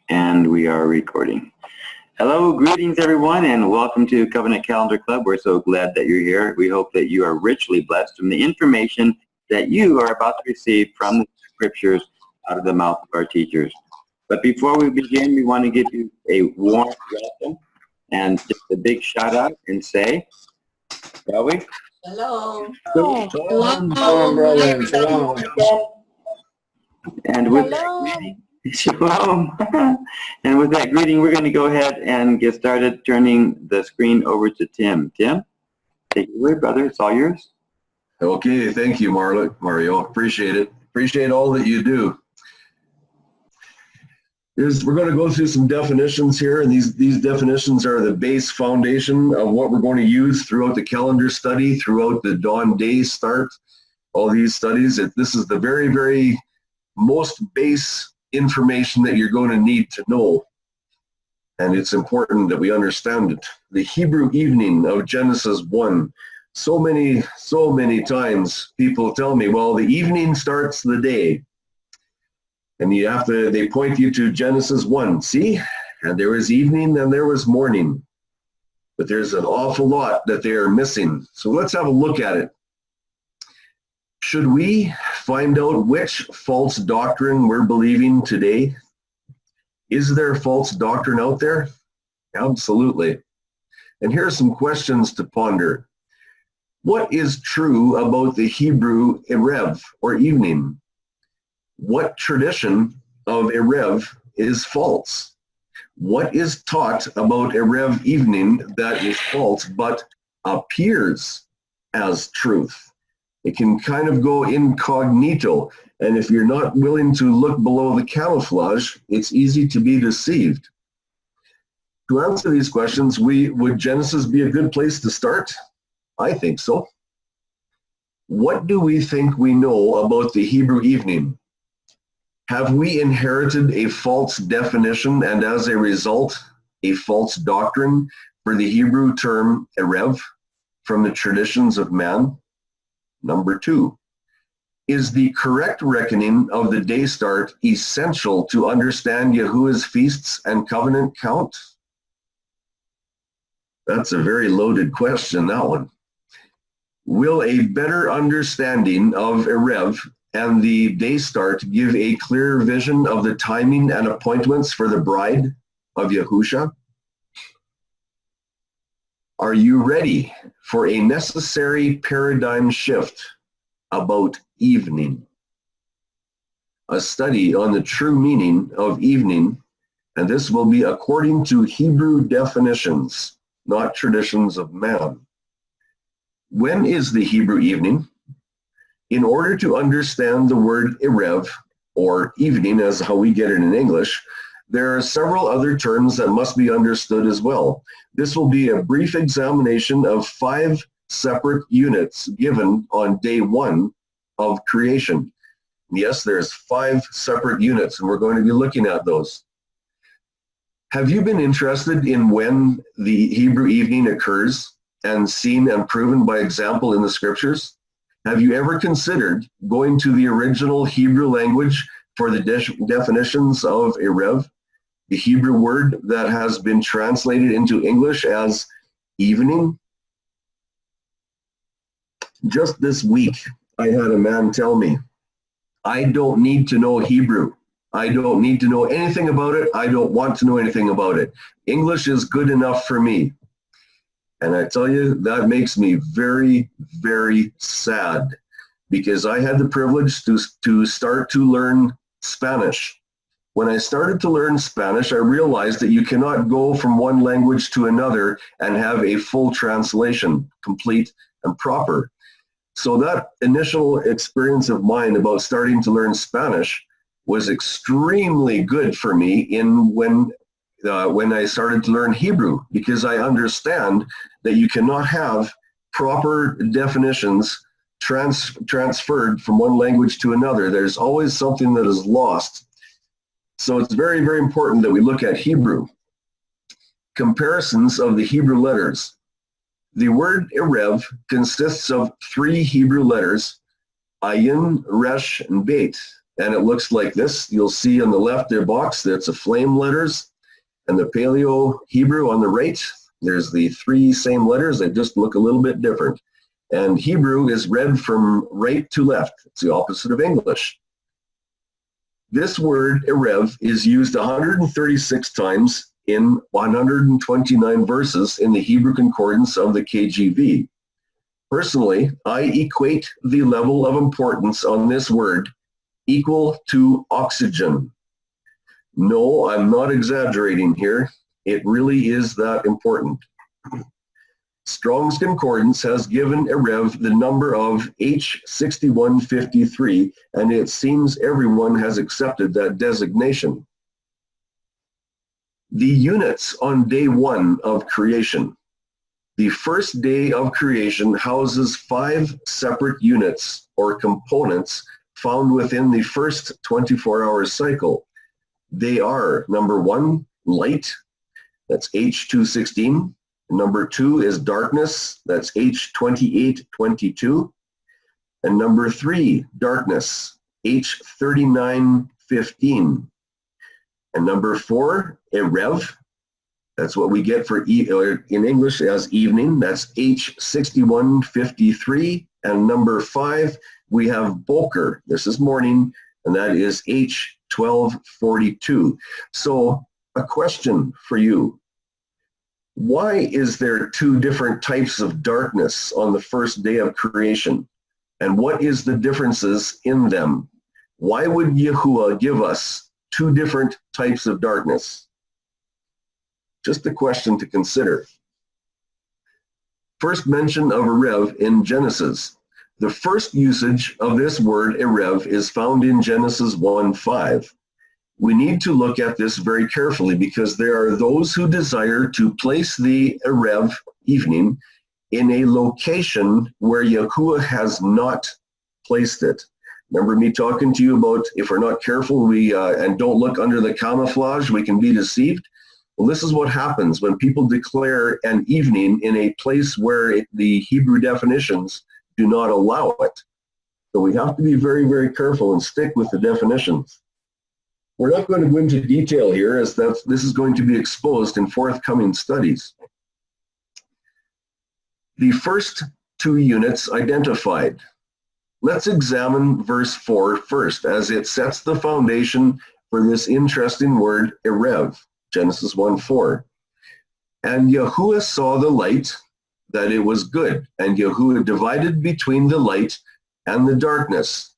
And we are recording. Hello, greetings everyone, and welcome to Covenant Calendar Club. We're so glad that you're here. We hope that you are richly blessed from the information that you are about to receive from the scriptures out of the mouth of our teachers. But before we begin, we want to give you a warm welcome and just a big shout out and say, shall we? Hello. Shalom, brother. Shalom. And with that greeting, shalom. And with that greeting, we're going to go ahead and get started turning the screen over to Tim. Tim, take it away, brother. It's all yours. Okay, thank you, Mario. Appreciate it. Appreciate all that you do. We're going to go through some definitions here, and these definitions are the base foundation of what we're going to use throughout the calendar study, throughout the dawn day start, all these studies. This is the very, very most base information that you're going to need to know, and it's important that we understand it. The Hebrew evening of Genesis 1. So many times people tell me, well, the evening starts the day. And they point you to Genesis 1. See, and there was evening and there was morning. But there's an awful lot that they are missing. So let's have a look at it. Should we find out which false doctrine we're believing today? Is there false doctrine out there? Absolutely. And here are some questions to ponder. What is true about the Hebrew Erev, or evening? What tradition of Erev is false? What is taught about Erev evening that is false but appears as truth? It can kind of go incognito, and if you're not willing to look below the camouflage, it's easy to be deceived. To answer these questions, would Genesis be a good place to start? I think so. What do we think we know about the Hebrew evening? Have we inherited a false definition and as a result, a false doctrine for the Hebrew term Erev from the traditions of man? Number 2, is the correct reckoning of the day start essential to understand Yahuwah's feasts and covenant count? That's a very loaded question, that one. Will a better understanding of Erev and the day start give a clearer vision of the timing and appointments for the bride of Yahusha? Are you ready for a necessary paradigm shift about evening? A study on the true meaning of evening, and this will be according to Hebrew definitions, not traditions of man. When is the Hebrew evening? In order to understand the word Erev, or evening as how we get it in English, there are several other terms that must be understood as well. This will be a brief examination of 5 separate units given on day 1 of creation. Yes, there's 5 separate units, and we're going to be looking at those. Have you been interested in when the Hebrew evening occurs and seen and proven by example in the scriptures? Have you ever considered going to the original Hebrew language for the definitions of Erev, the Hebrew word that has been translated into English as evening? Just this week, I had a man tell me, I don't need to know Hebrew. I don't need to know anything about it. I don't want to know anything about it. English is good enough for me. And I tell you, that makes me very, very sad, because I had the privilege to start to learn Spanish. When I started to learn Spanish, I realized that you cannot go from one language to another and have a full translation, complete and proper. So that initial experience of mine about starting to learn Spanish was extremely good for me when I started to learn Hebrew, because I understand that you cannot have proper definitions transferred from one language to another. There's always something that is lost. So it's very, very important that we look at Hebrew. Comparisons of the Hebrew letters. The word Erev consists of 3 Hebrew letters, Ayin, Resh, and Beit. and it looks like this. You'll see on the left their box that's a flame letters, and the Paleo Hebrew on the right. There's the three same letters. They just look a little bit different. And Hebrew is read from right to left. It's the opposite of English. This word Erev is used 136 times in 129 verses in the Hebrew Concordance of the KJV. Personally, I equate the level of importance on this word equal to oxygen. No, I'm not exaggerating here. It really is that important. Strong's Concordance has given Erev the number of H6153, and it seems everyone has accepted that designation. The units on day one of creation. The first day of creation houses 5 separate units or components found within the first 24-hour cycle. They are, number 1, light, that's H216. Number 2 is darkness, that's H2822. And number 3, darkness, H3915. And number 4, Erev, that's what we get for in English as evening, that's H6153. And number 5, we have Boker, this is morning, and that is H1242. So a question for you. Why is there 2 different types of darkness on the first day of creation? And what is the differences in them? Why would Yahuwah give us 2 different types of darkness? Just a question to consider. First mention of Erev in Genesis. The first usage of this word Erev is found in Genesis 1:5. We need to look at this very carefully because there are those who desire to place the Erev, evening, in a location where Yahuwah has not placed it. Remember me talking to you about if we're not careful and don't look under the camouflage, we can be deceived? Well, this is what happens when people declare an evening in a place where the Hebrew definitions do not allow it. So we have to be very, very careful and stick with the definitions. We're not going to go into detail here as this is going to be exposed in forthcoming studies. The first 2 units identified. Let's examine verse 4 first, as it sets the foundation for this interesting word, Erev, Genesis 1:4. And Yahuwah saw the light, that it was good, and Yahuwah divided between the light and the darkness.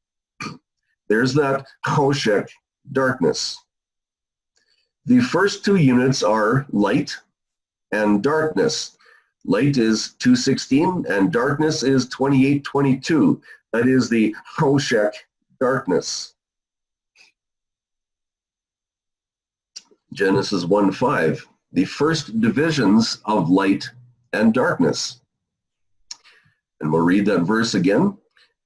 There's that choshek, darkness. The first 2 units are light and darkness. Light is 216 and darkness is 2822. That is the choshek, darkness. Genesis 1:5, the first divisions of light and darkness. And we'll read that verse again.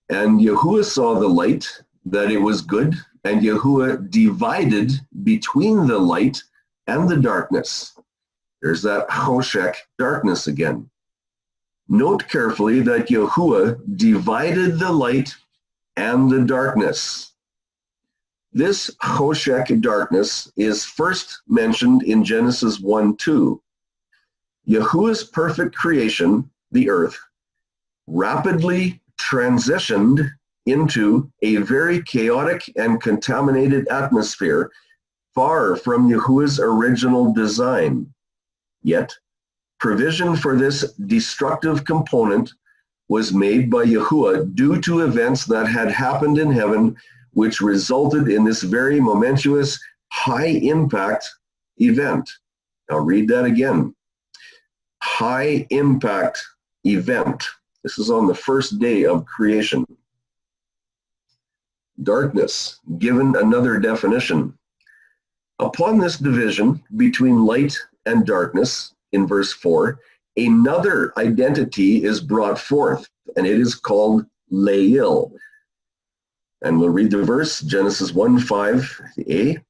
And Yahuwah saw the light, that it was good, and Yahuwah divided between the light and the darkness. There's that choshek, darkness again. Note carefully that Yahuwah divided the light and the darkness. This choshek, darkness, is first mentioned in Genesis 1:2. Yahuwah's perfect creation, the earth, rapidly transitioned into a very chaotic and contaminated atmosphere, far from Yahuwah's original design. Yet, provision for this destructive component was made by Yahuwah due to events that had happened in heaven, which resulted in this very momentous, high-impact event. I'll read that again. High-impact event. This is on the first day of creation. Darkness, given another definition. Upon this division between light and darkness, in verse 4, another identity is brought forth, and it is called Leil. And we'll read the verse, Genesis 1:5a.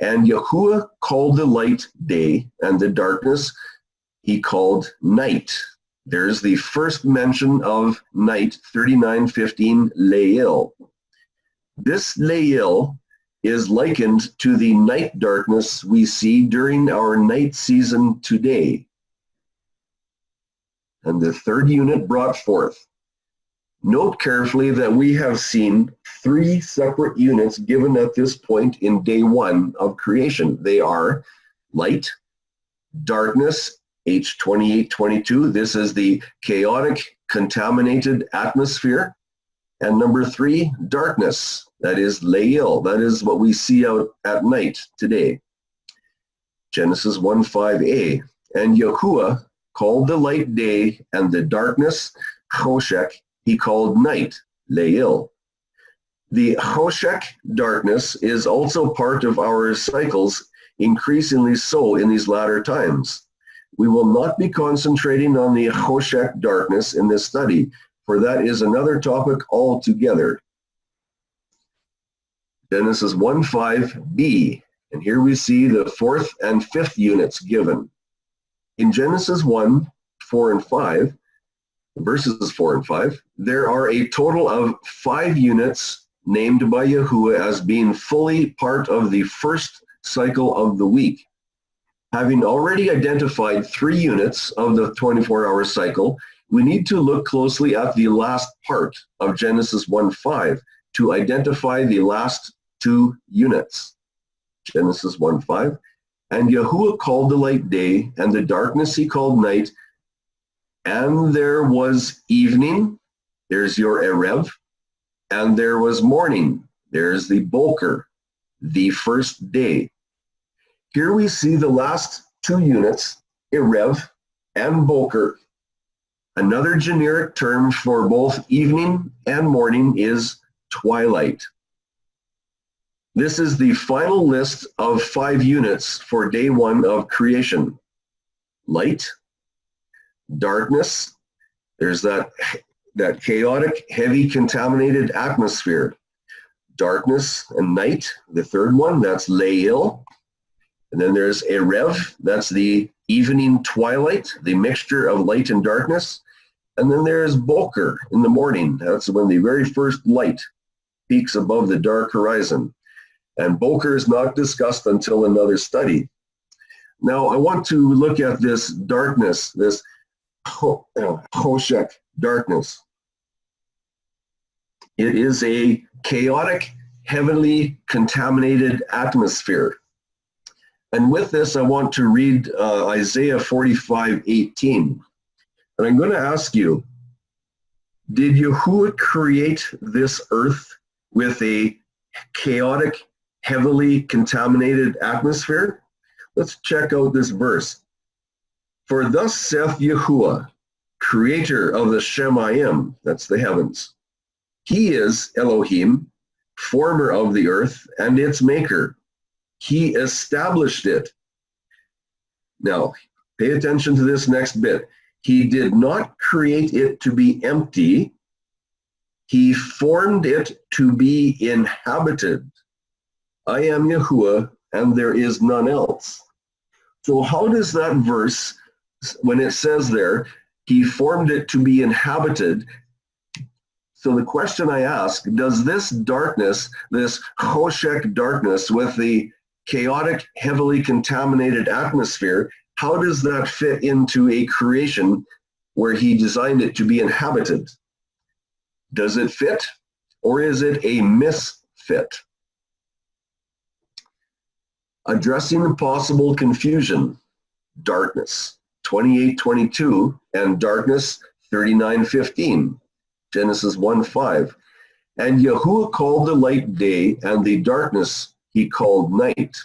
And Yahuwah called the light day, and the darkness he called night. There's the first mention of night, 39:15, Leil. This Leil is likened to the night darkness we see during our night season today. And the third unit brought forth. Note carefully that we have seen 3 separate units given at this point in day 1 of creation. They are light, darkness, H2822. This is the chaotic, contaminated atmosphere. And number 3, darkness. That is Leil. That is what we see out at night today. Genesis 1:5a. And Yahuwah called the light day, and the darkness, Choshek, he called night, Leil. The Choshek darkness is also part of our cycles, increasingly so in these latter times. We will not be concentrating on the Choshek darkness in this study, for that is another topic altogether. Genesis 1:5b, and here we see the 4th and 5th units given. In Genesis 1:4 and 5, verses 4 and 5, there are a total of 5 units named by Yahuwah as being fully part of the first cycle of the week. Having already identified 3 units of the 24-hour cycle, we need to look closely at the last part of Genesis 1:5 to identify the last 2 units. Genesis 1:5, and Yahuwah called the light day, and the darkness he called night, and there was evening, there's your Erev, and there was morning, there's the Boker, the first day. Here we see the last 2 units, Erev and Boker. Another generic term for both evening and morning is twilight. This is the final list of 5 units for day 1 of creation. Light, darkness, there's that chaotic, heavy, contaminated atmosphere. Darkness and night, the third one, that's Leil. And then there's Erev, that's the evening twilight, the mixture of light and darkness. And then there's Boker in the morning. That's when the very first light peaks above the dark horizon. And Boker is not discussed until another study. Now I want to look at this darkness, this Choshek darkness. It is a chaotic, heavenly, contaminated atmosphere. And with this, I want to read Isaiah 45:18. And I'm going to ask you, did Yahuwah create this earth with a chaotic, heavily contaminated atmosphere? Let's check out this verse. For thus saith Yahuwah, creator of the Shemayim, that's the heavens. He is Elohim, former of the earth and its maker. He established it. Now, pay attention to this next bit. He did not create it to be empty. He formed it to be inhabited. I am Yahuwah, and there is none else. So how does that verse, when it says there, he formed it to be inhabited? So the question I ask, does this darkness, this Choshek darkness with the chaotic, heavily contaminated atmosphere, how does that fit into a creation where he designed it to be inhabited? Does it fit, or is it a misfit? Addressing the possible confusion, darkness 28:22 and darkness 39:15, Genesis 1:5. And Yahuwah called the light day, and the darkness he called night.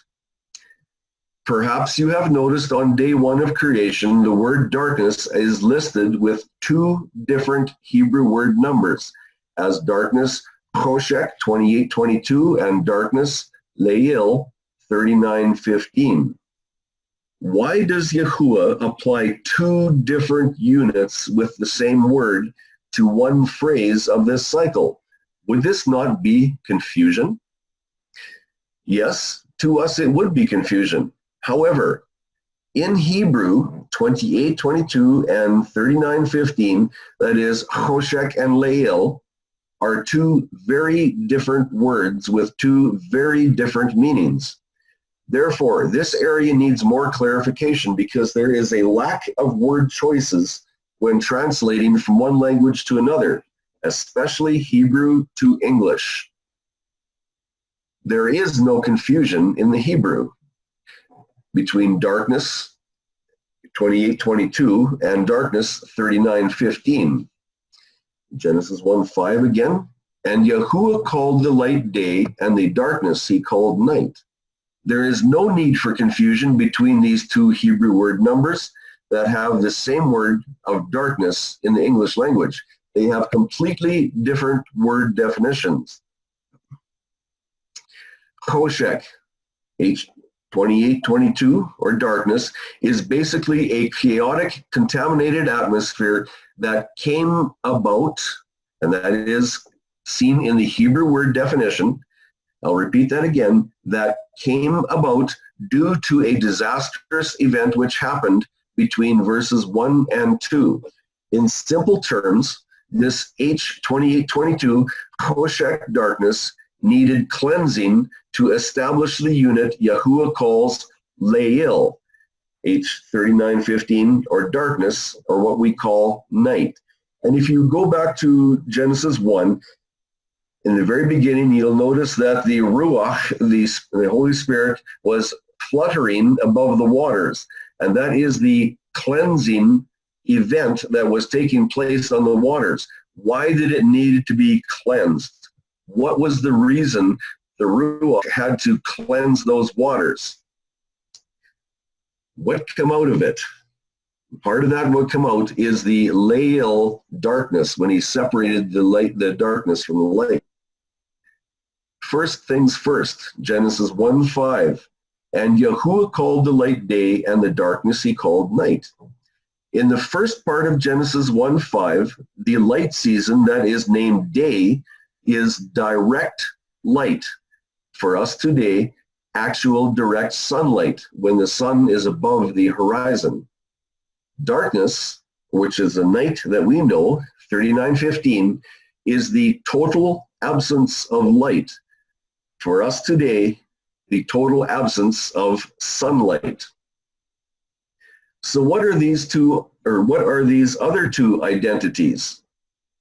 Perhaps you have noticed on day 1 of creation, the word darkness is listed with 2 different Hebrew word numbers, as darkness Choshek 28:22 and darkness Leil 39:15. Why does Yahuwah apply 2 different units with the same word to one phrase of this cycle? Would this not be confusion? Yes, to us it would be confusion. However, in Hebrew 28:22 and 39:15, that is Choshek and Leil, are two very different words with two very different meanings. Therefore, this area needs more clarification because there is a lack of word choices when translating from one language to another, especially Hebrew to English. There is no confusion in the Hebrew between darkness 28:22 and darkness 39:15. Genesis 1:5 again. And Yahuwah called the light day, and the darkness he called night. There is no need for confusion between these two Hebrew word numbers that have the same word of darkness in the English language. They have completely different word definitions. Choshek, H28:22, or darkness, is basically a chaotic, contaminated atmosphere that came about, and that is seen in the Hebrew word definition. I'll repeat that again, that came about due to a disastrous event which happened between verses 1 and 2. In simple terms, this H28:22, Choshek, darkness, needed cleansing to establish the unit Yahuwah calls Leil, H39:15, or darkness, or what we call night. And if you go back to Genesis 1, in the very beginning, you'll notice that the Ruach, the Holy Spirit, was fluttering above the waters. And that is the cleansing event that was taking place on the waters. Why did it need to be cleansed? What was the reason the Ruach had to cleanse those waters? What came out of it? Part of that what came out is the Leil, darkness, when he separated the light, the darkness from the light. First things first, Genesis 1:5. And Yahuwah called the light day, and the darkness he called night. In the first part of Genesis 1:5, the light season that is named day is direct light. For us today, actual direct sunlight when the sun is above the horizon. Darkness, which is the night that we know, 39:15, is the total absence of light. For us today, the total absence of sunlight. So what are these two, or what are these other two identities?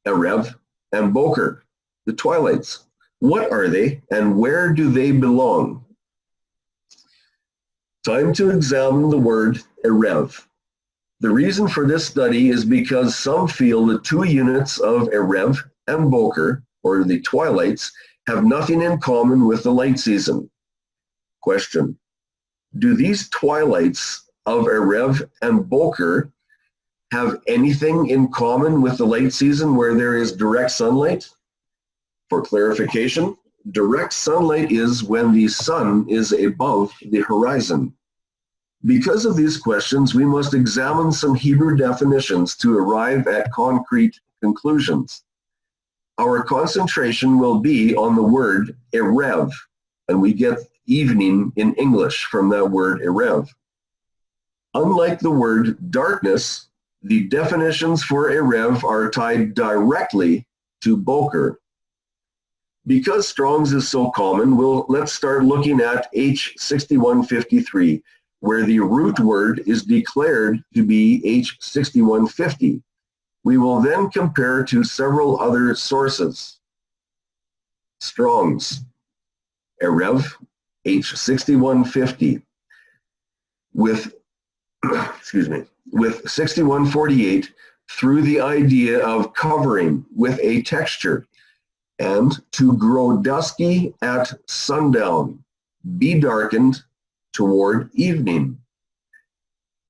Erev and Boker, the twilights. What are they and where do they belong? Time to examine the word Erev. The reason for this study is because some feel the two units of Erev and Boker, or the twilights, have nothing in common with the light season. Question: do these twilights of Erev and Boker have anything in common with the light season where there is direct sunlight? For clarification, direct sunlight is when the sun is above the horizon. Because of these questions, we must examine some Hebrew definitions to arrive at concrete conclusions. Our concentration will be on the word Erev, and we get evening in English from that word Erev. Unlike the word darkness, the definitions for Erev are tied directly to Boker. Because Strong's is so common, let's start looking at H6153, where the root word is declared to be H6150. We will then compare to several other sources. Strong's, Erev, H6150, with 6148 through the idea of covering with a texture, and to grow dusky at sundown, be darkened toward evening.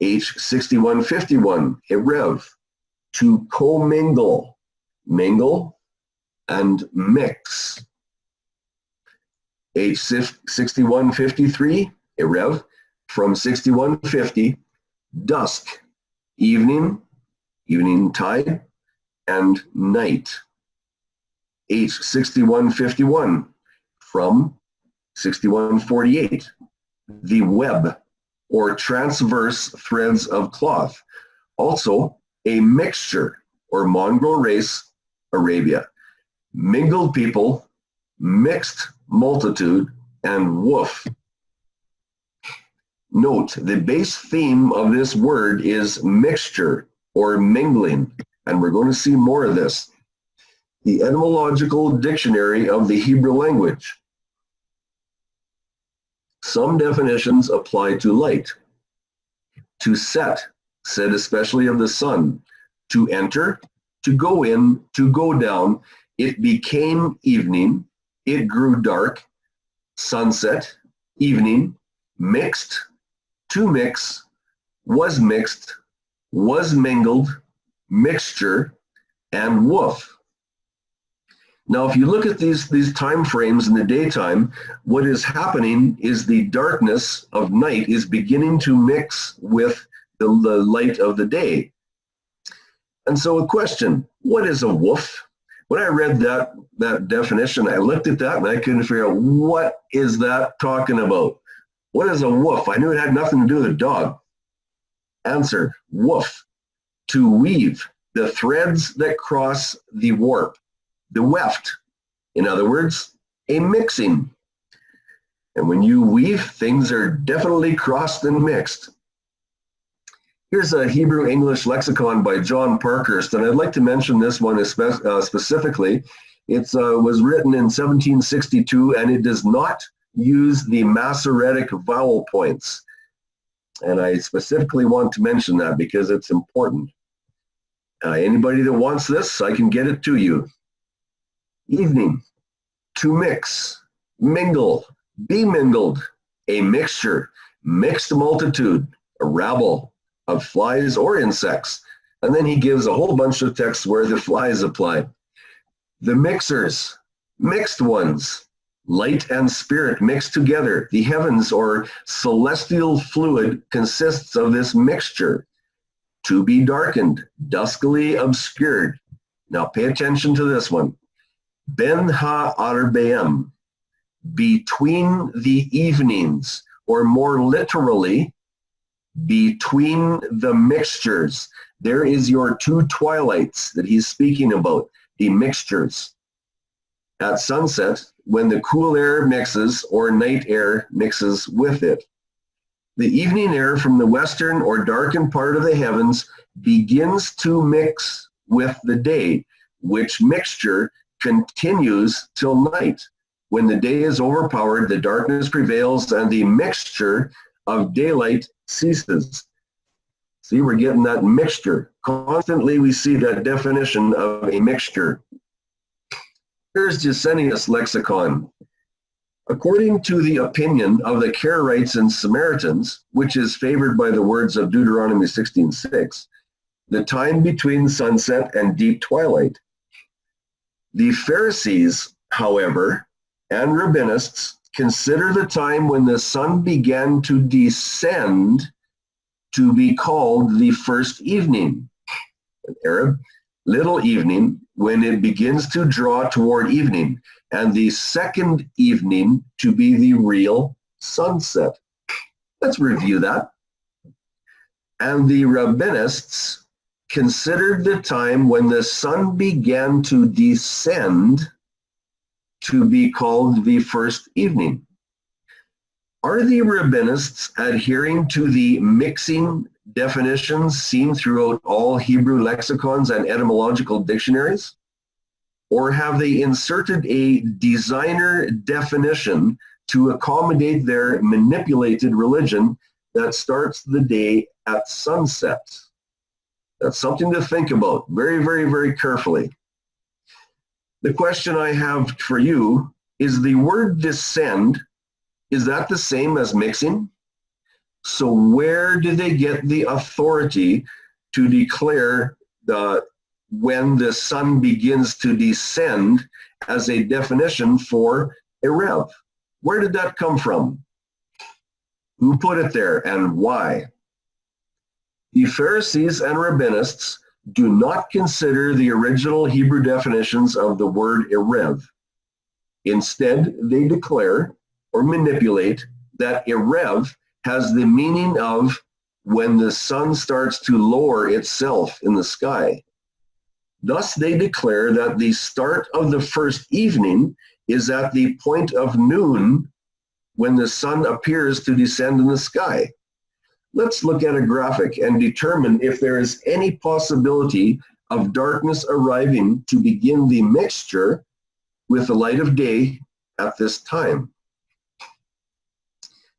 H6151, Erev, to commingle, mingle, and mix. H6153, Erev, from 6150, dusk, evening, evening tide, and night. H6151, from 6148, the web, or transverse threads of cloth. Also, a mixture, or mongrel race, Arabia. mingled people, mixed multitude, and woof. Note, the base theme of this word is mixture or mingling, and we're going to see more of this. The Etymological Dictionary of the Hebrew language. Some definitions apply to light. To set, said especially of the sun. To enter, to go in, to go down. It became evening, it grew dark. Sunset, evening, mixed, to mix, was mingled, mixture, and woof. Now, if you look at these time frames in the daytime, what is happening is the darkness of night is beginning to mix with the light of the day. And so a question, what is a woof? When I read that definition, I looked at that and I couldn't figure out, what is that talking about? What is a woof? I knew it had nothing to do with a dog. Answer, woof, to weave, the threads that cross the warp, the weft. In other words, a mixing. And when you weave, things are definitely crossed and mixed. Here's a Hebrew English lexicon by John Parkhurst, and I'd like to mention this one specifically. It was written in 1762, and it does not use the Masoretic vowel points. And I specifically want to mention that because it's important. Anybody that wants this, I can get it to you. Evening, to mix, mingle, be mingled, a mixture, mixed multitude, a rabble of flies or insects. And then he gives a whole bunch of texts where the flies apply. The mixers, mixed ones, light and spirit mixed together. The heavens or celestial fluid consists of this mixture. To be darkened, duskily obscured. Now pay attention to this one. Ben ha-arbeim, between the evenings, or more literally, between the mixtures. There is your two twilights that he's speaking about, the mixtures. At sunset, when the cool air mixes or night air mixes with it. The evening air from the western or darkened part of the heavens begins to mix with the day, which mixture continues till night. When the day is overpowered, the darkness prevails and the mixture of daylight ceases. See, we're getting that mixture. Constantly we see that definition of a mixture. Here's Gesenius' lexicon. According to the opinion of the Karaites and Samaritans, which is favored by the words of Deuteronomy 16:6, the time between sunset and deep twilight. The Pharisees, however, and rabbinists consider the time when the sun began to descend to be called the first evening. In Arab, little evening, when it begins to draw toward evening, and the second evening to be the real sunset. Let's review that. And the rabbinists considered the time when the sun began to descend to be called the first evening. Are the rabbinists adhering to the mixing definitions seen throughout all Hebrew lexicons and etymological dictionaries? Or have they inserted a designer definition to accommodate their manipulated religion that starts the day at sunset? That's something to think about very, very, very carefully. The question I have for you is, the word descend, is that the same as mixing? So where did they get the authority to declare when the sun begins to descend as a definition for erev? Where did that come from? Who put it there and why? The Pharisees and rabbinists do not consider the original Hebrew definitions of the word erev. Instead, they declare or manipulate that erev has the meaning of when the sun starts to lower itself in the sky. Thus they declare that the start of the first evening is at the point of noon when the sun appears to descend in the sky. Let's look at a graphic and determine if there is any possibility of darkness arriving to begin the mixture with the light of day at this time.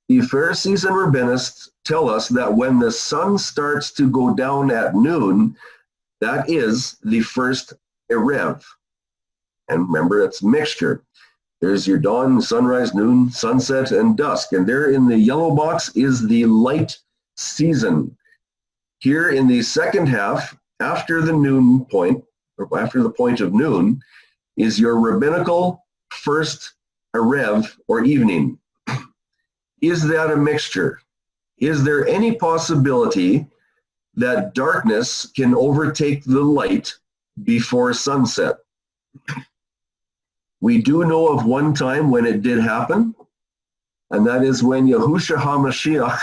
The Pharisees and Rabbinists tell us that when the sun starts to go down at noon, that is the first Erev. And remember, it's mixture. There's your dawn, sunrise, noon, sunset, and dusk. And there in the yellow box is the light season. Here in the second half, after the noon point, or after the point of noon, is your rabbinical first Erev, or evening. Is that a mixture? Is there any possibility that darkness can overtake the light before sunset? We do know of one time when it did happen, and that is when Yahushua HaMashiach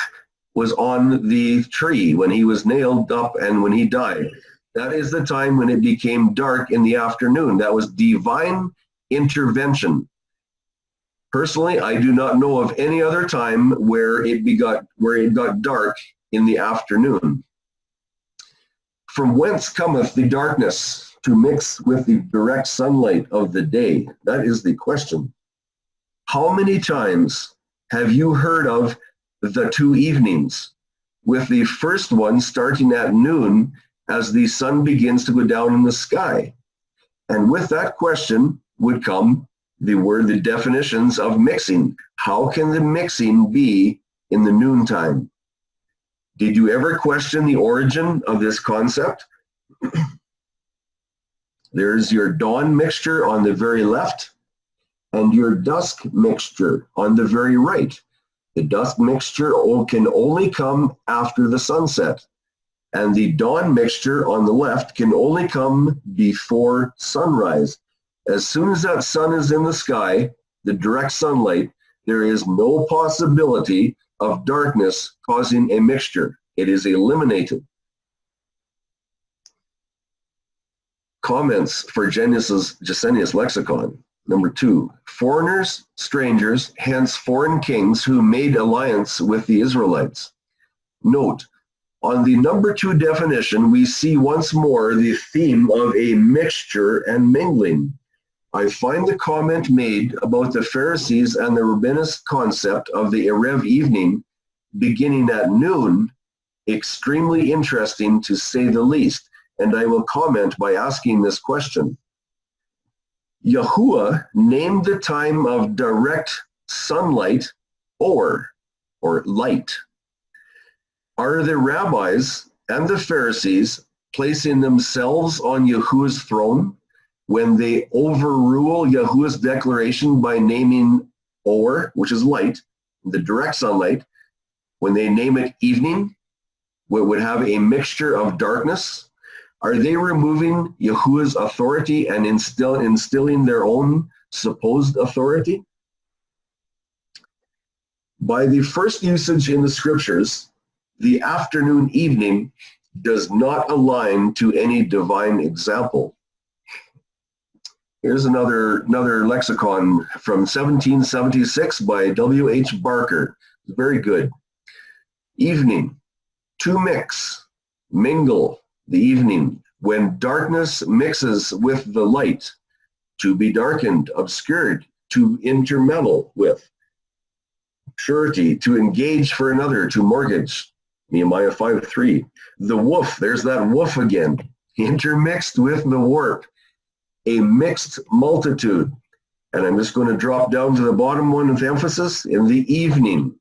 was on the tree, when he was nailed up and when he died. That is the time when it became dark in the afternoon. That was divine intervention. Personally, I do not know of any other time where it got dark in the afternoon. From whence cometh the darkness to mix with the direct sunlight of the day? That is the question. How many times have you heard of the two evenings, with the first one starting at noon as the sun begins to go down in the sky? And with that question would come the definitions of mixing. How can the mixing be in the noontime? Did you ever question the origin of this concept? There's your dawn mixture on the very left and your dusk mixture on the very right. The dusk mixture can only come after the sunset, and the dawn mixture on the left can only come before sunrise. As soon as that sun is in the sky, the direct sunlight, there is no possibility of darkness causing a mixture. It is eliminated. Comments for Gesenius lexicon. Number 2, foreigners, strangers, hence foreign kings who made alliance with the Israelites. Note, on the number 2 definition, we see once more the theme of a mixture and mingling. I find the comment made about the Pharisees and the rabbinic concept of the Erev evening beginning at noon extremely interesting, to say the least, and I will comment by asking this question. Yahuwah named the time of direct sunlight or light. Are the rabbis and the Pharisees placing themselves on Yahuwah's throne when they overrule Yahuwah's declaration by naming or, which is light, the direct sunlight, when they name it evening, what would have a mixture of darkness? Are they removing Yahuwah's authority and instilling their own supposed authority? By the first usage in the scriptures, the afternoon evening does not align to any divine example. Here's another lexicon from 1776 by W.H. Barker. Very good. Evening, to mix, mingle, the evening, when darkness mixes with the light, to be darkened, obscured, to intermeddle with. Surety, to engage for another, to mortgage. Nehemiah 5:3. The woof, there's that woof again, intermixed with the warp. A mixed multitude. And I'm just going to drop down to the bottom one with emphasis, in the evening.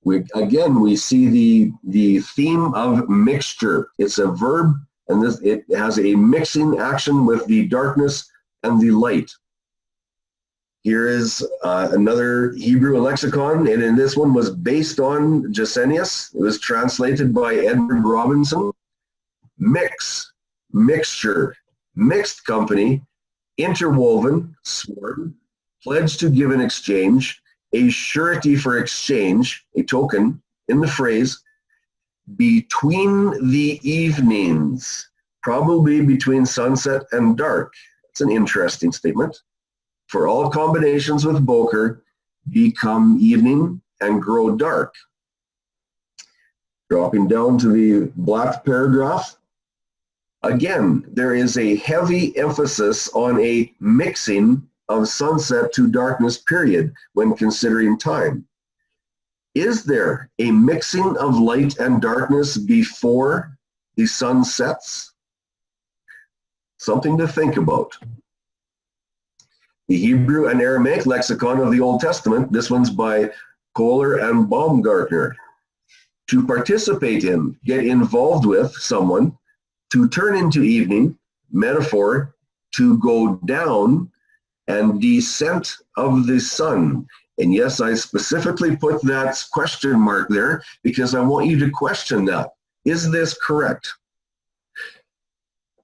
We see the theme of mixture. It's a verb, and it has a mixing action with the darkness and the light. Here is another Hebrew lexicon, and in this one was based on Gesenius. It was translated by Edward Robinson. Mix, mixture, mixed company, interwoven, sworn, pledge to give in exchange, a surety for exchange, a token, in the phrase, between the evenings, probably between sunset and dark. It's an interesting statement. For all combinations with Boker become evening and grow dark. Dropping down to the black paragraph. Again, there is a heavy emphasis on a mixing of sunset to darkness period when considering time. Is there a mixing of light and darkness before the sun sets? Something to think about. The Hebrew and Aramaic lexicon of the Old Testament, this one's by Kohler and Baumgartner. To participate in, get involved with someone, to turn into evening, metaphor, to go down, and descent of the sun. And yes, I specifically put that question mark there because I want you to question that. Is this correct?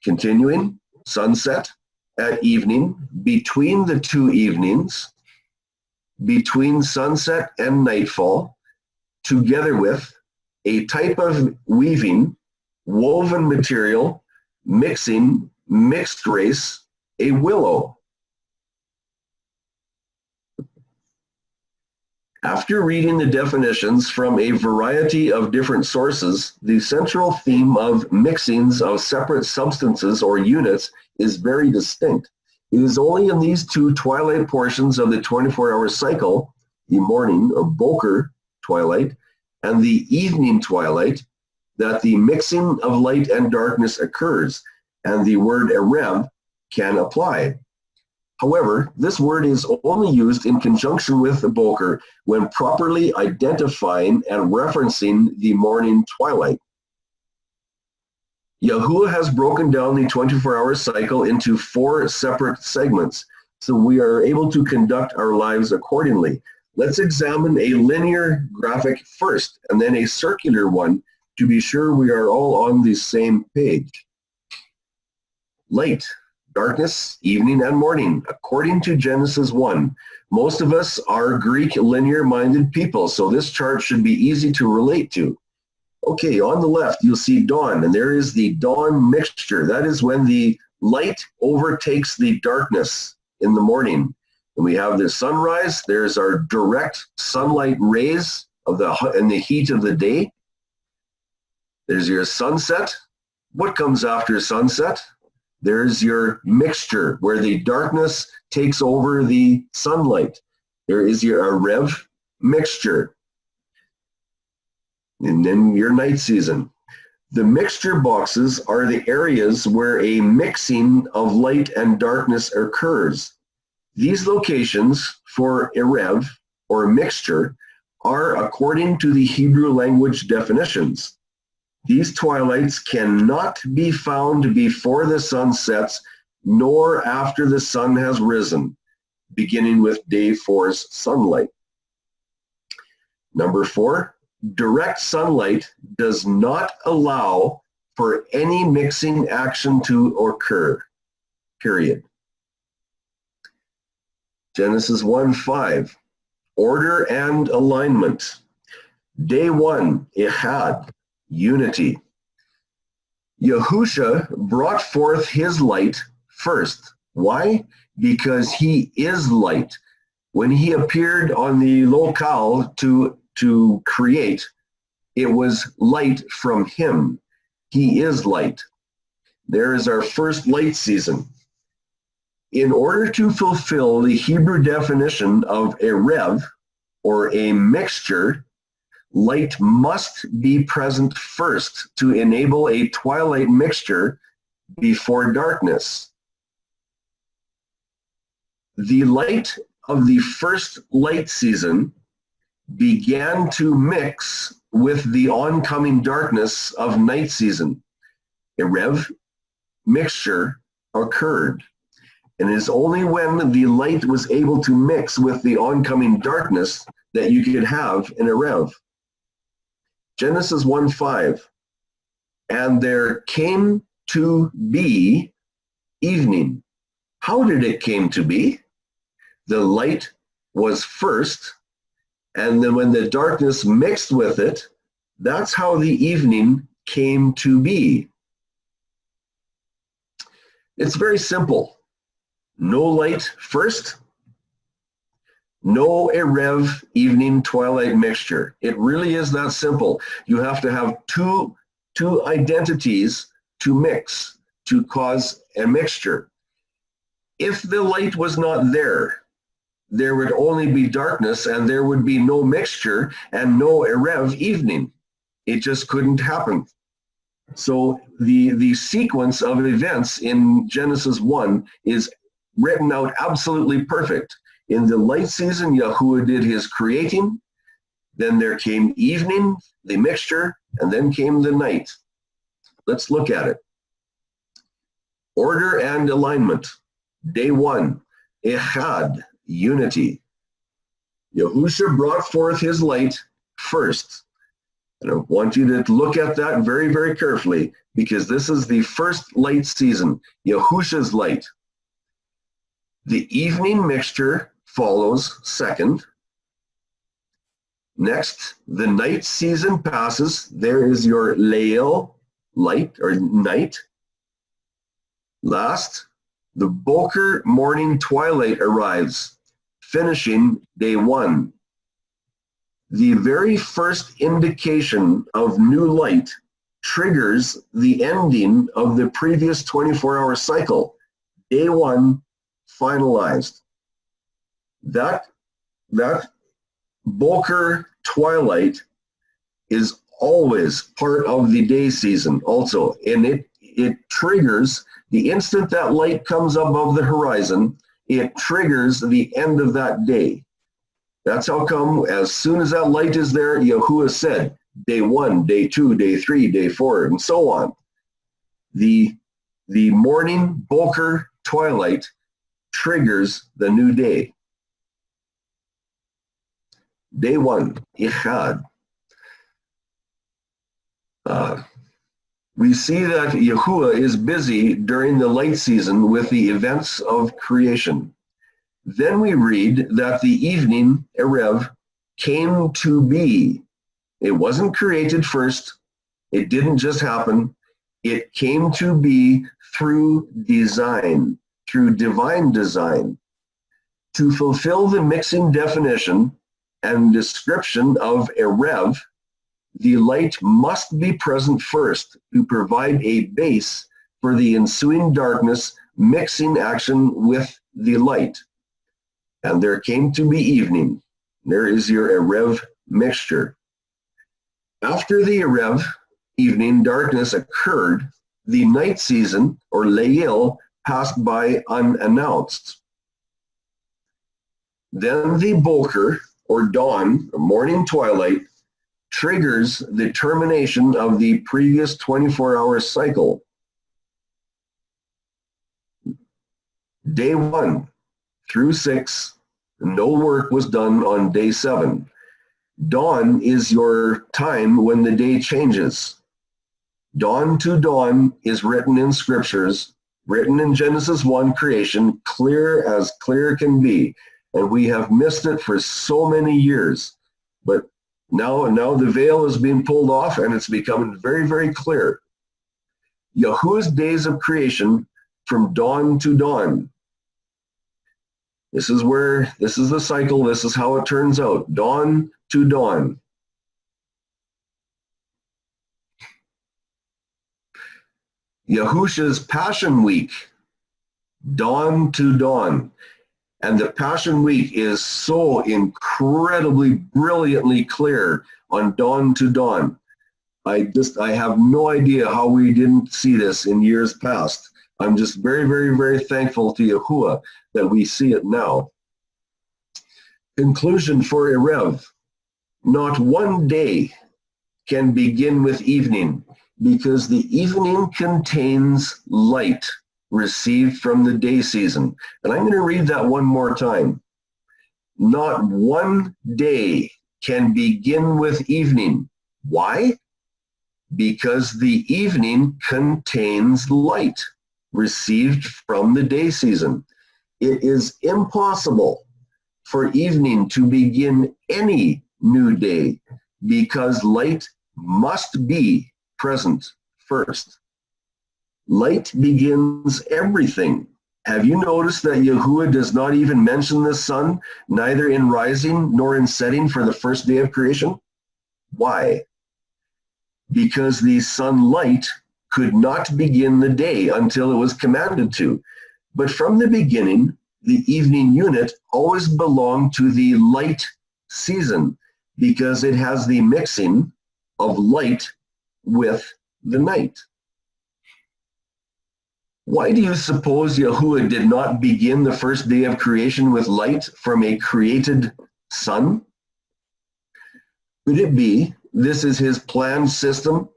Continuing, sunset at evening, between the two evenings, between sunset and nightfall, together with a type of weaving, woven material, mixing, mixed race, a willow. After reading the definitions from a variety of different sources, the central theme of mixings of separate substances or units is very distinct. It is only in these two twilight portions of the 24-hour cycle, the morning or Boker twilight and the evening twilight, that the mixing of light and darkness occurs, and the word erev can apply. However, this word is only used in conjunction with the Boker when properly identifying and referencing the morning twilight. Yahuwah has broken down the 24-hour cycle into 4 separate segments, so we are able to conduct our lives accordingly. Let's examine a linear graphic first, and then a circular one to be sure we are all on the same page. Light, darkness, evening, and morning, according to Genesis 1. Most of us are Greek linear-minded people, so this chart should be easy to relate to. Okay, on the left, you'll see dawn, and there is the dawn mixture. That is when the light overtakes the darkness in the morning. And we have the sunrise. There's our direct sunlight rays in the heat of the day. There's your sunset. What comes after sunset? There's your mixture, where the darkness takes over the sunlight. There is your Erev mixture. And then your night season. The mixture boxes are the areas where a mixing of light and darkness occurs. These locations for Erev, or mixture, are according to the Hebrew language definitions. These twilights cannot be found before the sun sets, nor after the sun has risen, beginning with day 4's sunlight. Number 4, direct sunlight does not allow for any mixing action to occur, period. Genesis 1:5, order and alignment. Day 1, Ihad, unity. Yahusha brought forth his light first. Why? Because he is light. When he appeared on the locale to create, it was light from him. He is light. There is our first light season. In order to fulfill the Hebrew definition of Erev, or a mixture, light must be present first to enable a twilight mixture before darkness. The light of the first light season began to mix with the oncoming darkness of night season. Erev mixture occurred. And it is only when the light was able to mix with the oncoming darkness that you could have an Erev. Genesis 1:5, and there came to be evening. How did it came to be? The light was first, and then when the darkness mixed with it, that's how the evening came to be. It's very simple. No light first, no Erev evening twilight mixture. It really is that simple. You have to have two identities to mix, to cause a mixture. If the light was not there, there would only be darkness and there would be no mixture and no Erev evening. It just couldn't happen. So the sequence of events in Genesis 1 is written out absolutely perfect. In the light season, Yahuwah did his creating, then there came evening, the mixture, and then came the night. Let's look at it. Order and alignment. Day 1, Echad, unity. Yahusha brought forth his light first. And I want you to look at that very, very carefully, because this is the first light season, Yahusha's light. The evening mixture follows second. Next, the night season passes. There is your Leil, light or night. Last, the Boker morning twilight arrives, finishing day 1. The very first indication of new light triggers the ending of the previous 24-hour cycle. Day 1 finalized. That Boker twilight is always part of the day season also, and it triggers the instant that light comes above the horizon, it triggers the end of that day. That's how come as soon as that light is there, Yahuwah said, day 1, day 2, day 3, day 4, and so on. The morning Boker twilight triggers the new day. Day 1, Echad. We see that Yahuwah is busy during the light season with the events of creation. Then we read that the evening, Erev, came to be. It wasn't created first. It didn't just happen. It came to be through design, through divine design. To fulfill the mixing definition and description of Erev, the light must be present first to provide a base for the ensuing darkness mixing action with the light. And there came to be evening. There is your Erev mixture. After the Erev evening darkness occurred, the night season, or Leil, passed by unannounced. Then the Boker, or dawn, or morning twilight, triggers the termination of the previous 24-hour cycle. Day 1 through 6, no work was done on day 7. Dawn is your time when the day changes. Dawn to dawn is written in scriptures, written in Genesis 1 creation, clear as clear can be. And we have missed it for so many years. But now the veil is being pulled off and it's becoming very, very clear. Yahuwah's days of creation from dawn to dawn. This is the cycle, this is how it turns out. Dawn to dawn. Yahusha's Passion Week, dawn to dawn. And the Passion Week is so incredibly, brilliantly clear on dawn to dawn. I have no idea how we didn't see this in years past. I'm just very, very, very thankful to Yahuwah that we see it now. Conclusion for Erev. Not one day can begin with evening because the evening contains light received from the day season. And I'm going to read that one more time. Not one day can begin with evening. Why? Because the evening contains light received from the day season. It is impossible for evening to begin any new day because light must be present first. Light begins everything. Have you noticed that Yahuwah does not even mention the sun, neither in rising nor in setting for the first day of creation? Why? Because the sunlight could not begin the day until it was commanded to. But from the beginning, the evening unit always belonged to the light season because it has the mixing of light with the night. Why do you suppose Yahuwah did not begin the first day of creation with light from a created sun? Could it be this is his planned system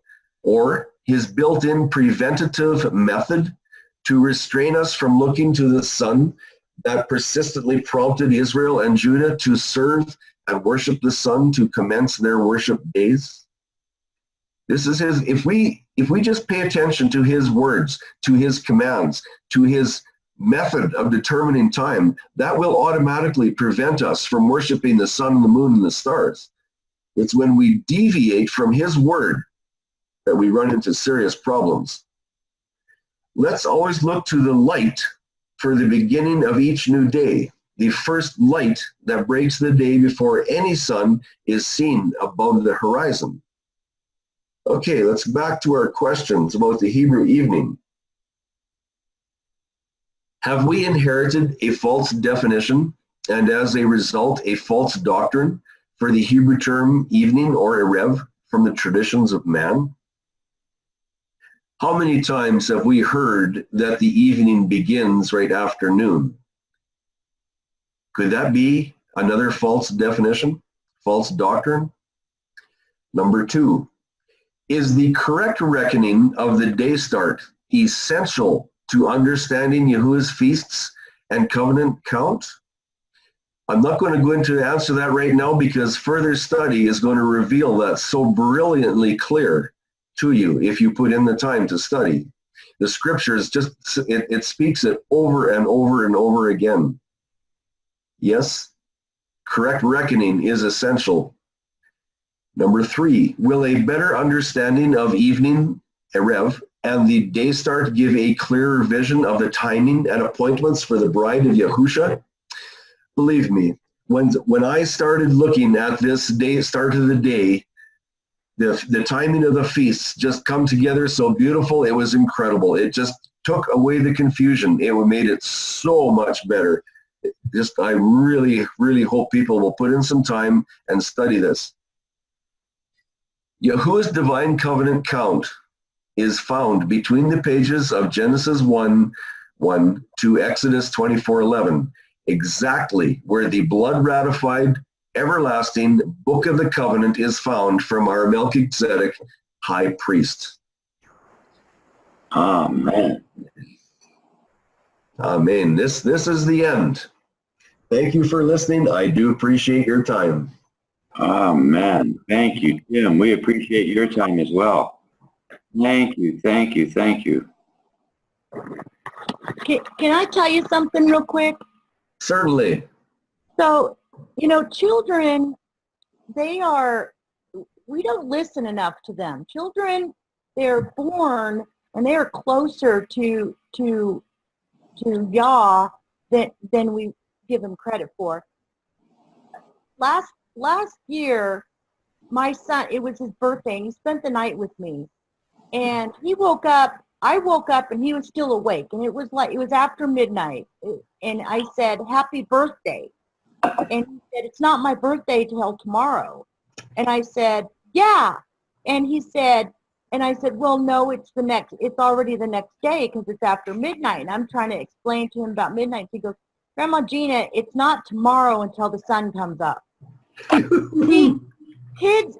or his built-in preventative method to restrain us from looking to the sun that persistently prompted Israel and Judah to serve and worship the sun to commence their worship days? This is his, if we just pay attention to his words, to his commands, to his method of determining time, that will automatically prevent us from worshiping the sun, the moon, and the stars. It's when we deviate from his word that we run into serious problems. Let's always look to the light for the beginning of each new day, the first light that breaks the day before any sun is seen above the horizon. Okay, let's back to our questions about the Hebrew evening. Have we inherited a false definition and as a result a false doctrine for the Hebrew term evening or erev from the traditions of man? How many times have we heard that the evening begins right after noon? Could that be another false definition, false doctrine? Number 2. Is the correct reckoning of the day start essential to understanding Yahuwah's feasts and covenant count? I'm not going to go into the answer to that right now because further study is going to reveal that so brilliantly clear to you if you put in the time to study. The scriptures just, it speaks it over and over and over again. Yes, correct reckoning is essential. Number 3, will a better understanding of evening, erev, and the day start give a clearer vision of the timing and appointments for the bride of Yahusha? Believe me, when I started looking at this day, start of the day, the timing of the feasts just come together so beautiful, it was incredible. It just took away the confusion. It made it so much better. I really, really hope people will put in some time and study this. Yahuwah's divine covenant count is found between the pages of Genesis 1:1 to Exodus 24:11, exactly where the blood-ratified, everlasting book of the covenant is found from our Melchizedek high priest. Amen. Amen. This is the end. Thank you for listening. I do appreciate your time. Amen. Thank you, Tim. We appreciate your time as well. Thank you, thank you, thank you. Can I tell you something real quick? Certainly. So, children, we don't listen enough to them. Children, they're born and they are closer to Yah than we give them credit for. Last year, my son, it was his birthday, and he spent the night with me. And I woke up, and he was still awake. And it was after midnight. And I said, "Happy birthday." And he said, "It's not my birthday till tomorrow." And I said, "Yeah." And he said, and I said, "Well, no, it's already the next day because it's after midnight." And I'm trying to explain to him about midnight. He goes, "Grandma Gina, it's not tomorrow until the sun comes up." Kids,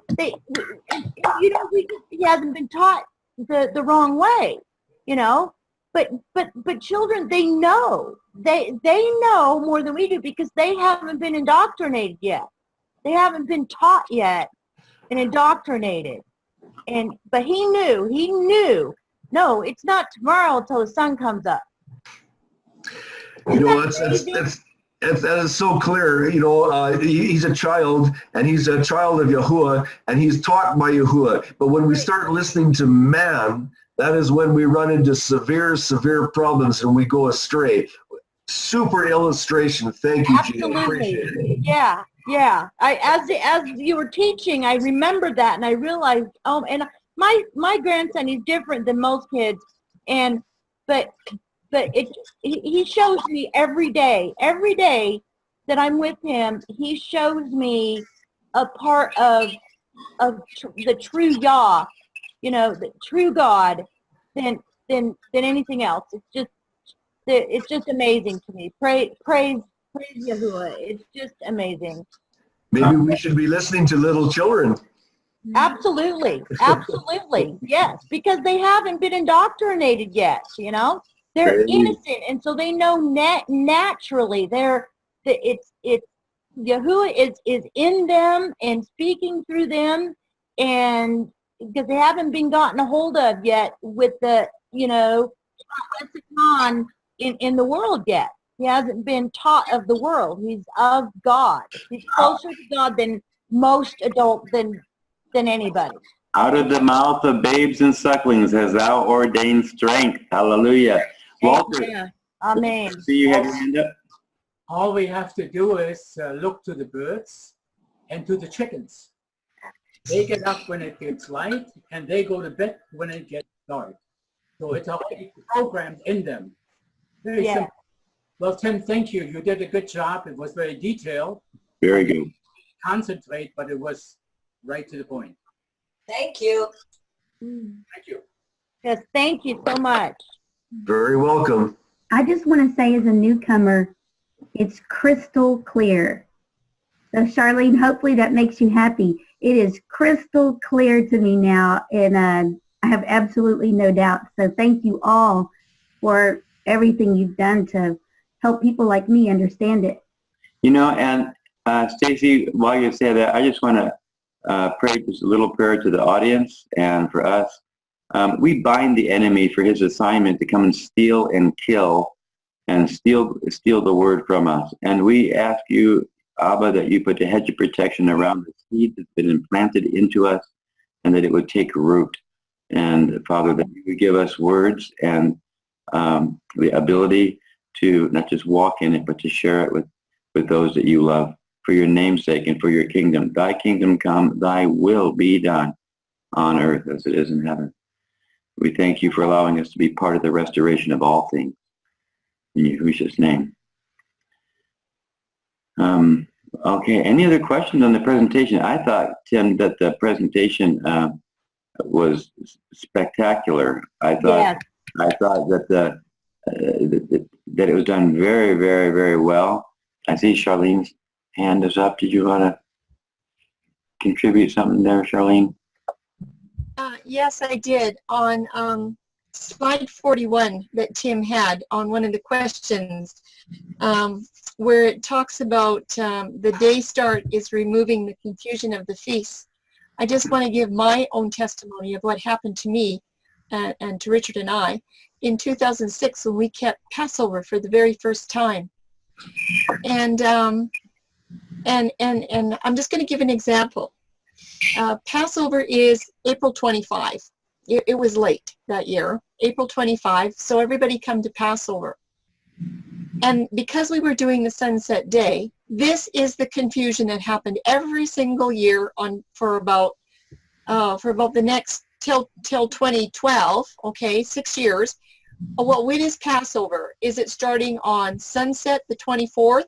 he hasn't been taught the wrong way, but children, they know more than we do because they haven't been indoctrinated yet. They haven't been taught yet and indoctrinated. But he knew, no, it's not tomorrow until the sun comes up. That is so clear. He's a child, and he's a child of Yahuwah, and he's taught by Yahuwah. But when we start listening to man, That is when we run into severe problems and we go astray. Super illustration. Thank you, Gina. Appreciate Absolutely. it. Yeah, yeah. As you were teaching, I remembered that, and I realized, and my grandson is different than most kids, and but he shows me every day that I'm with him. He shows me a part of the true Yah, the true God, than anything else. It's just amazing to me. Praise Yahuwah. It's just amazing. Maybe we should be listening to little children. Absolutely. Yes, because they haven't been indoctrinated yet, They're innocent, and so they know naturally. It's Yahuwah is in them and speaking through them, and because they haven't been gotten a hold of yet with the, lexicon in the world yet. He hasn't been taught of the world. He's of God. He's closer to God than most adults, than anybody. Out of the mouth of babes and sucklings has thou ordained strength. Hallelujah. Walter. Amen. See you have your hand up. All we have to do is look to the birds and to the chickens. They get up when it gets light, and they go to bed when it gets dark. So it's already programmed in them. Very simple. Well, Tim, thank you. You did a good job. It was very detailed. Very good. Concentrate, but it was right to the point. Thank you. Thank you. Yes, thank you so much. Very welcome. I just want to say as a newcomer, it's crystal clear. So Charlene, hopefully that makes you happy. It is crystal clear to me now, and I have absolutely no doubt. So thank you all for everything you've done to help people like me understand it. And Stacy, while you say that, I just want to pray just a little prayer to the audience and for us. We bind the enemy for his assignment to come and steal and kill and steal the word from us. And we ask you, Abba, that you put a hedge of protection around the seed that's been implanted into us, and that it would take root. And Father, that you would give us words and the ability to not just walk in it, but to share it with those that you love, for your name's sake and for your kingdom. Thy kingdom come, thy will be done on earth as it is in heaven. We thank you for allowing us to be part of the restoration of all things. In Yahushua's name. Okay, any other questions on the presentation? I thought, Tim, that the presentation was spectacular. I thought that that it was done very, very, very well. I see Charlene's hand is up. Did you want to contribute something there, Charlene? Yes, I did. On slide 41 that Tim had on one of the questions, where it talks about the day start is removing the confusion of the feasts. I just want to give my own testimony of what happened to me and to Richard and I in 2006 when we kept Passover for the very first time. And I'm just going to give an example. Passover is April 25. It was late that year, April 25, so everybody come to Passover. And because we were doing the sunset day, this is the confusion that happened every single year for about the next till 2012, okay, 6 years. Well, when is Passover? Is it starting on sunset the 24th,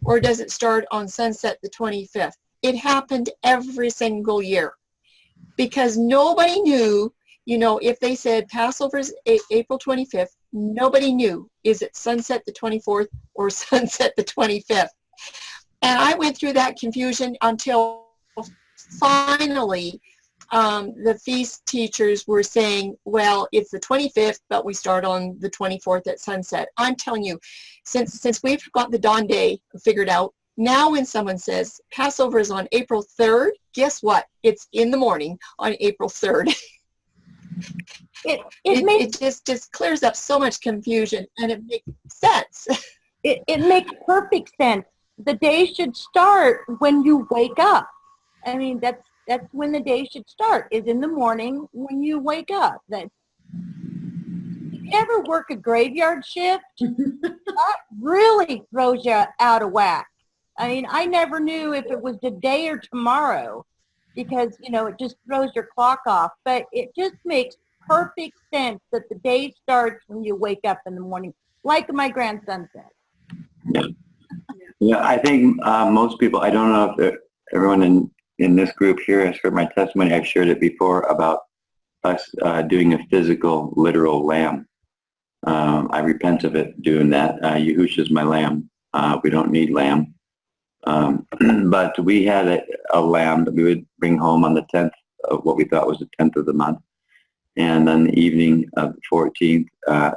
or does it start on sunset the 25th? It happened every single year because nobody knew, if they said Passover is April 25th, nobody knew, is it sunset the 24th or sunset the 25th? And I went through that confusion until finally the feast teachers were saying, well, it's the 25th, but we start on the 24th at sunset. I'm telling you, since we've got the dawn day figured out, now when someone says Passover is on April 3rd, guess what? It's in the morning on April 3rd. It just clears up so much confusion, and it makes sense. It makes perfect sense. The day should start when you wake up. I mean, that's when the day should start, is in the morning when you wake up. you ever work a graveyard shift, that really throws you out of whack. I mean, I never knew if it was today or tomorrow because, you know, it just throws your clock off. But it just makes perfect sense that the day starts when you wake up in the morning, like my grandson said. Yeah, I think most people, I don't know if everyone in this group here has heard my testimony. I've shared it before about us doing a physical, literal lamb. I repent of it doing that. Yahusha's my lamb. We don't need lamb. But we had a lamb that we would bring home on the 10th of what we thought was the 10th of the month. And on the evening of the 14th,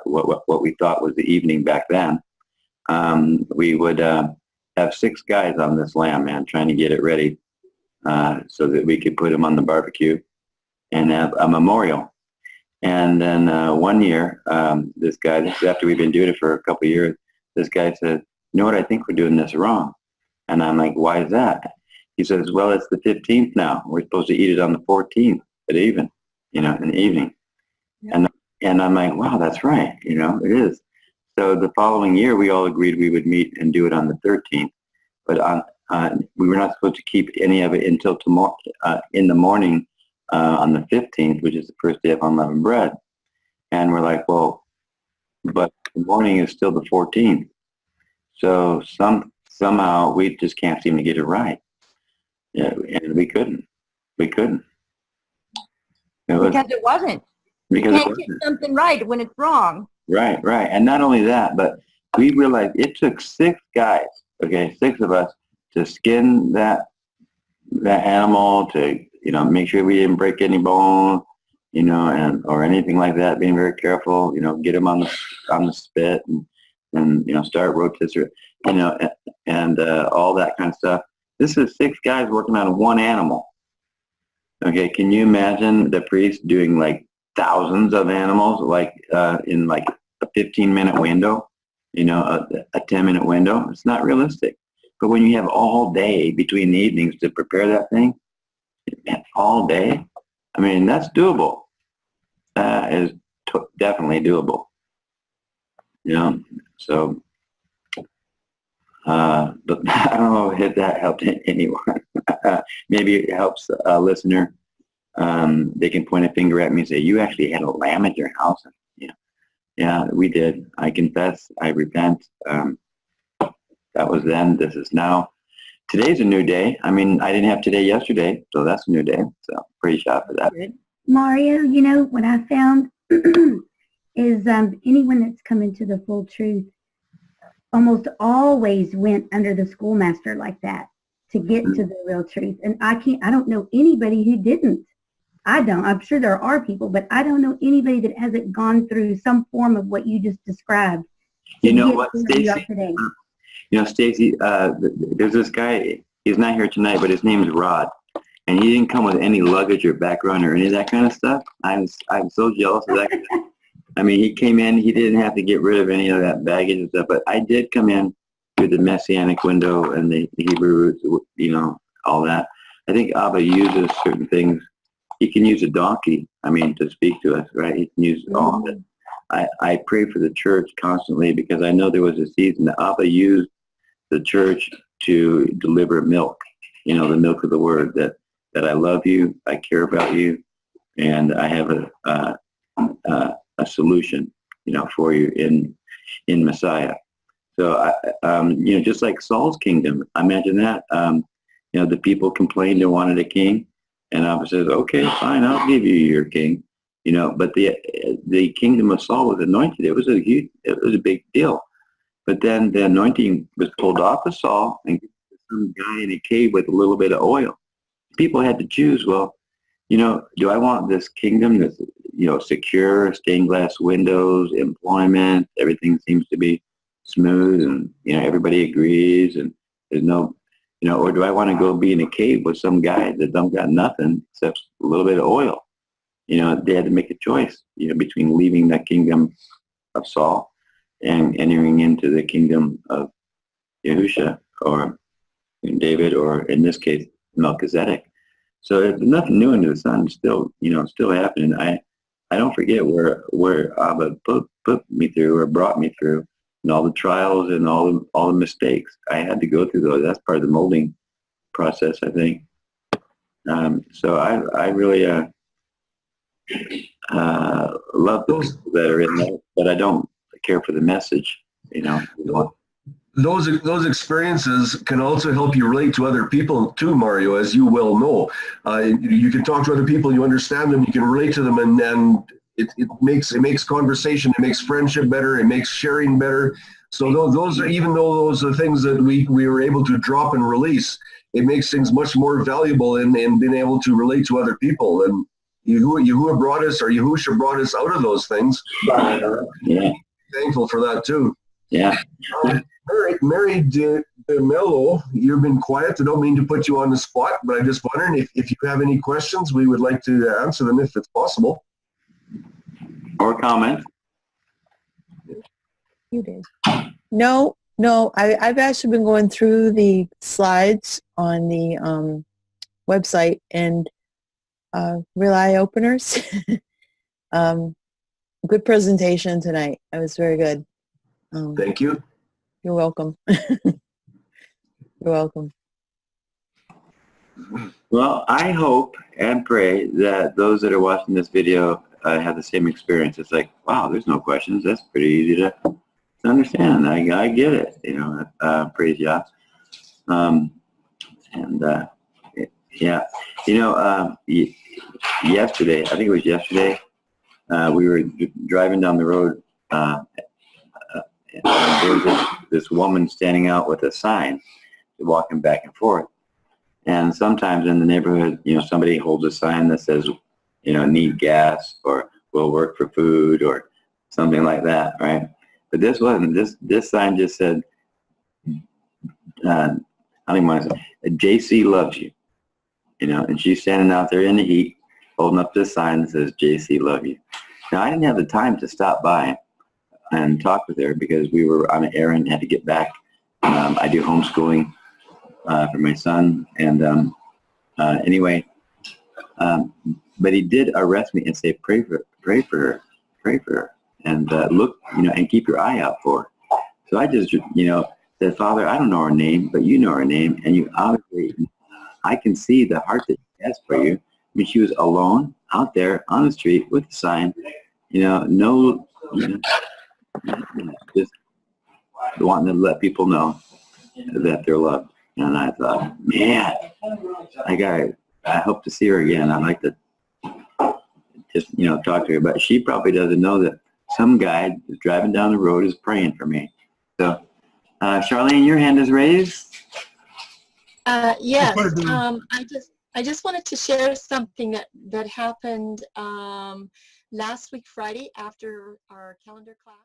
what we thought was the evening back then, we would have 6 guys on this lamb, man, trying to get it ready so that we could put him on the barbecue and have a memorial. And then one year, this guy, this is after we've been doing it for a couple of years, this guy said, you know what, I think we're doing this wrong. And I'm like, why is that? He says, well, it's the 15th now. We're supposed to eat it on the 14th at even, you know, in the evening. Yeah. And I'm like, wow, that's right. You know, it is. So the following year, we all agreed we would meet and do it on the 13th. But we were not supposed to keep any of it until tomorrow in the morning on the 15th, which is the first day of unleavened bread. And we're like, well, but the morning is still the 14th. So somehow we just can't seem to get it right. Yeah, and we couldn't. Because it wasn't. You can't get something right when it's wrong. Right. And not only that, but we realized it took 6 guys, 6 of us, to skin that animal, to, you know, make sure we didn't break any bone, you know, and or anything like that, being very careful, you know, get them on the spit and you know, start rotisserie, you know, and all that kind of stuff. This is 6 guys working on one animal. Okay, can you imagine the priest doing like thousands of animals, like in like a 15-minute window, you know, a 10-minute window? It's not realistic. But when you have all day between the evenings to prepare that thing, all day, I mean, that's doable. Is definitely doable. You know, so but I don't know if that helped anyone. Maybe it helps a listener. They can point a finger at me and say, you actually had a lamb at your house. Yeah, we did. I confess. I repent. That was then. This is now. Today's a new day. I mean, I didn't have today yesterday, so that's a new day. So praise God for that. Mario, you know, what I found is anyone that's come into the full truth almost always went under the schoolmaster like that to get to the real truth. And I don't know anybody who didn't. I'm sure there are people, but I don't know anybody that hasn't gone through some form of what you just described. You know what, Stacy? You know, Stacy, there's this guy, he's not here tonight, but his name is Rod. And he didn't come with any luggage or background or any of that kind of stuff. I'm so jealous of that guy. I mean, he came in, he didn't have to get rid of any of that baggage and stuff, but I did come in through the Messianic window and the Hebrew roots, you know, all that. I think Abba uses certain things. He can use a donkey, I mean, to speak to us, right? He can use all of it. I pray for the church constantly because I know there was a season that Abba used the church to deliver milk, you know, the milk of the word, that I love you, I care about you, and I have a solution, you know, for you in Messiah. So, you know, just like Saul's kingdom, imagine that. You know, the people complained and wanted a king, and Abba says, okay, fine, I'll give you your king. You know, but the kingdom of Saul was anointed. It was a big deal. But then the anointing was pulled off of Saul and some guy in a cave with a little bit of oil. People had to choose, well, you know, do I want this kingdom that's, you know, secure, stained glass windows, employment, everything seems to be smooth and, you know, everybody agrees and there's no, you know, or do I want to go be in a cave with some guy that don't got nothing except a little bit of oil? You know, they had to make a choice, you know, between leaving the kingdom of Saul and entering into the kingdom of Yahusha or David, or in this case, Melchizedek. So there's nothing new under the sun. Still, you know, still happening. I I don't forget where Abba put me through or brought me through, and all the trials and all the mistakes. I had to go through those. That's part of the molding process, I think. So I really love the people that are in there, but I don't care for the message. You know. Those experiences can also help you relate to other people too, Mario, as you well know. You can talk to other people, you understand them, you can relate to them, and it makes conversation, it makes friendship better, it makes sharing better. So those are, even though those are things that we were able to drop and release, it makes things much more valuable in being able to relate to other people. And Yahuwah brought us, or Yahusha brought us out of those things. Yeah. Thankful for that too. Yeah. Mary DeMello, you've been quiet. I don't mean to put you on the spot, but I'm just wondering if you have any questions, we would like to answer them if it's possible. Or comment. You did. No, I've actually been going through the slides on the website and real eye openers. Good presentation tonight. It was very good. Thank you. You're welcome. You're welcome. Well, I hope and pray that those that are watching this video have the same experience. It's like, wow, there's no questions. That's pretty easy to understand. I get it. You know, praise Yah. Yeah, you know, yesterday, I think it was yesterday, we were driving down the road. There was this woman standing out with a sign, walking back and forth. And sometimes in the neighborhood, you know, somebody holds a sign that says, you know, need gas or will work for food or something like that, right? But this wasn't. This sign just said, I don't even want to say, JC loves you, you know, and she's standing out there in the heat holding up this sign that says, JC love you. Now, I didn't have the time to stop by and talk with her because we were on an errand, had to get back. I do homeschooling for my son, and anyway, but he did arrest me and say, pray for her, and look, you know, and keep your eye out for her. So I just, you know, said, Father, I don't know her name, but you know her name, and you obviously, I can see the heart that she has for you. I mean, she was alone out there on the street with the sign, you know, no, you know, just wanting to let people know that they're loved. And I thought, man, I hope to see her again. I'd like to just, you know, talk to her. But she probably doesn't know that some guy driving down the road is praying for me. So, Charlene, your hand is raised. Yes. I just wanted to share something that happened last week Friday after our calendar class.